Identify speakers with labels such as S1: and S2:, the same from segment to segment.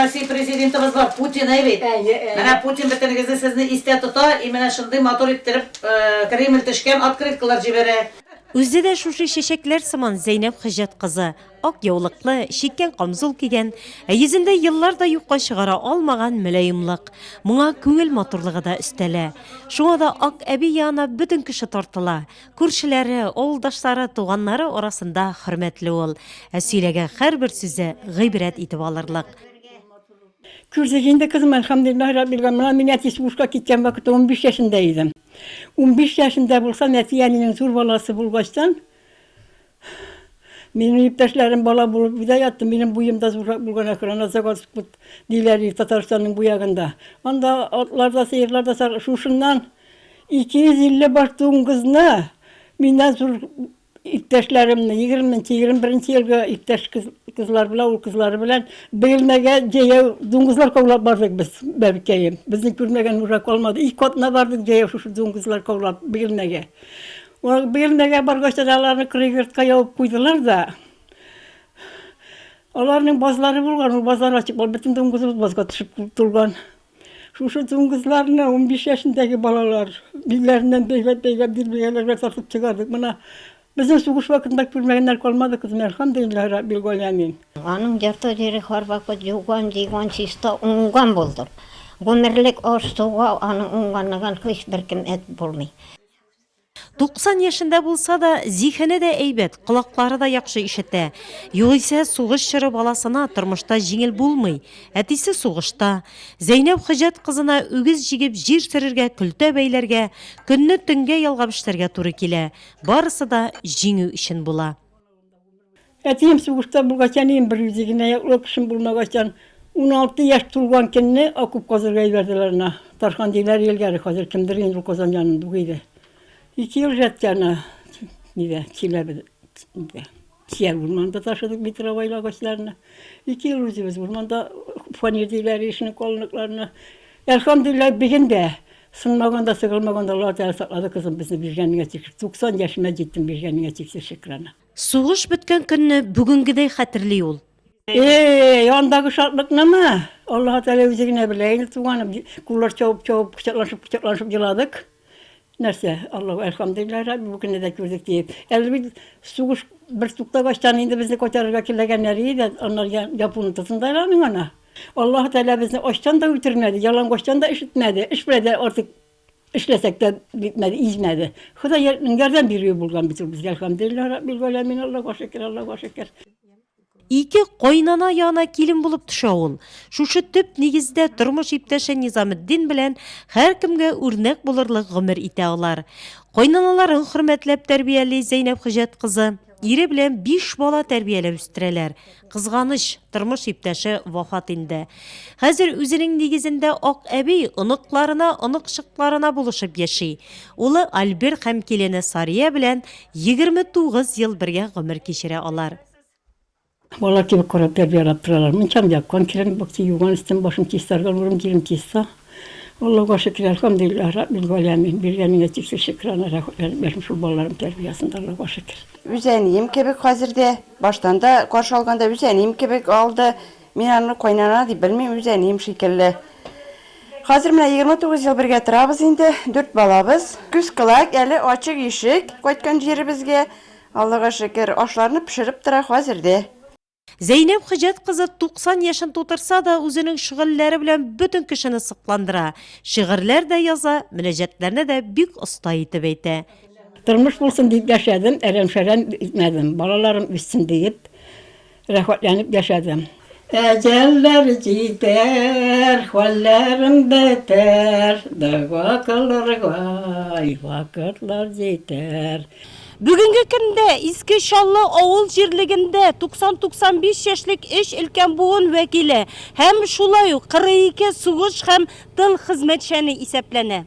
S1: Россия президентimiz var, Putin evet. Mana Putin bitinigizde sizni iste tuta, imene şunday motor ittirip Kreml tişken открыткалар jibere.
S2: Өзі де шушы шешеклер сыман Зейнеп Хыжат қызы, ақ яулықлы, шеккен қамзыл кеген, әйізінде елларда юққа шығара алмаған мүлейімлік, мұңа көңіл моторлығы да үстелі. Шуа да ақ әбі яна бүтін кіші тортыла, көршілері, олдаштары, туғанлары орасында хөрмәтлі ол. Әсүйлеге қар бір сөзі ғибрет етіп алырлық.
S3: Kürsücüğünde kızım elhamdülillah Rabbil Alemin. Ben yetişip uçka gideceğim vakit 15 yaşındaydım. 15 yaşında bulsam Etiyen'in zur balası bulgaçtan. Benim iptaşlarım bala bulup bir de yattım. Benim buyumda zur bulgana kırana zagat dileri Tataristan'ın bu yakında. Onda atlarda seyirlarda şuşundan 250 baştığım kızına benden zur İptaşlarımla 20-21 yılga iptaş kızlar bilen, o kızlar bilen bilmege ceye dunguzlar kovlap bardık biz bebekeyim. Bizim görmegen uğrak olmadı. İlk katına vardık ceye şu dunguzlar kovlap bilmege. O bilmege bargaçlarlarını kırıgırtka yapıp koydular da. Onların bazıları bulgan, o bazıları açıp ol. Bütün dunguzumuz bazıga düşüp durgan. Şu dunguzlarına 15 yaşındaki balalar birilerinden beyvet birbirlerine tartıp çıkardık. Bana bizim soğuş vakitinde görmeyenler kalmadı kızım. Elhamdülillah Rabbil Alemin.
S4: Anım jarta jeri harbakı jugan jigan çista ungan buldum. Gönürlük oştuğa anın unganlagan hiç bir kim et bulmay.
S2: 90 yaşında bulsa da zihini de eybet, kulakları da yakşı işette. Yoğuysa soğuş şırı balasına tırmışta jingil bulmay. Etisi soğuşta. Zeynep Hıjat kızına ügiz jigip jir sürürge, kültö beylerge, күнні түнге yalgabışlarga turı kile. Barısı da jingü işin bula.
S3: Etiyim soğuşta bulgaçanıyım bir yüzüğüne yaklı kışın bulmagaçan. 16 yaş tulgan kendine akup kazırgayı verdilerine. Tarkan diler yelgeri hazır kimdir yenil kozan yanında gıydı. 2 yıl jetcana Çiğer vurmanda taşıdık bir travayla ağaçlarına. 2 yıl üzümüz vurmanda fanirdiler işini kolunluklarına. Elhamdülillah bir gün de sınmağında sıkılmağında Allah Teala sakladı kızım bizni bir jenine çıkır. 90 yaşıma gittim bir jenine çıksın şıkrana.
S2: Soğuş bitken күнні bugüngüdey hatırlı ol.
S3: Yandaki şartlık ne mi? Allah Teala üzerine bileyim. Tuğanım kullar çoğup kucaklaşıp yıladık. Neyse Allah elhamdülillah Rabbi bugün de gördük diye. Elbette soğuş bir tukta kaçtan indi bizni koçarıga kirlegenleri de onlar yapını tutundaylar mı ona? Allah Teala bizni açtan da götürmedi, yalan koçtan da işitmedi. İşbirede artık işlesek de bitmedi, izmedi. Xuda yerden biri bulgan bitir biz elhamdülillah Rabbil Alemin. Allah'a şükür, Allah'a şükür.
S2: İki qoynana yana kelin bulup tuşa ol. Şuшу tüp negizde turmuş iptaşı Nizamiddin bilen her kimge örnek bulurluk gümür ite olar. Qoynanaların hürmetlep terbiyeli Zeynep Hıjat kızı, iri bilen 5 bala terbiyelep üstüreler. Kızganış turmuş iptaşı vafat indi. Hazır özünün negizinde ok ebi ınıkşıklarına buluşup yaşay. Ulu Albert hem kelini Sariye bilen 29 yıl birge gümür keçire olar.
S3: Vallahi gibi korap terbiye yaptırırlar. Min çam yakkan kiren bakçı yugan istem başım kistardan vurum kirim kissa. Allah'a şükür elhamdülillah Rabbil Alemin. Bir yanına çıksa şükrana benim şu ballarım terbiyesinde Allah'a şükür.
S5: Üzeniyim kebek hazırda. Baştan da karşı alganda üzeniyim kebek aldı. Minanlı koynana diye bilmem üzeniyim şekilli. Hazır mına 29 yıl birge turabız indi. 4 balabız. Küz kılak, eli açık işik. Koytkan jerimizge Allah'a şükür aşlarını pişirip tura hazırda.
S2: Zeynep Hıjat kızı 90 yaşın tutursa da özünün şığırları bilen bütün kişini sıklandıra. Şığırlar da yaza, münecetlerine de büyük usta yitip eyte.
S3: Tırmış bulsun deyip yaşadım, eremşeren etmedim. Balalarım üstün deyip, rahatlanıp yaşadım. Eceller gider, hallerim beter, da vakitler gider.
S2: Bugünkü günde İski Şallı Oğul Jirliginde 90-95 yaşlık iş ilken buğun vekili hem şulayu 42 suğuş hem tıl hizmetçeni iseplene.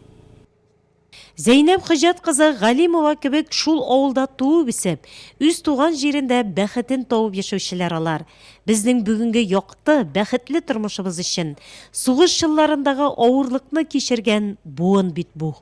S2: Zeynep Hıjat kızı Galimova kebek şul oğulda tuğup isep, üz tuğan jirinde bəxitin taup yaşauşiler alar. Bizning bugünkü yoqti bəxitli turmuşumuz için, suğuş yıllarındağı oğurlıkını kişirgen buğun bit bu.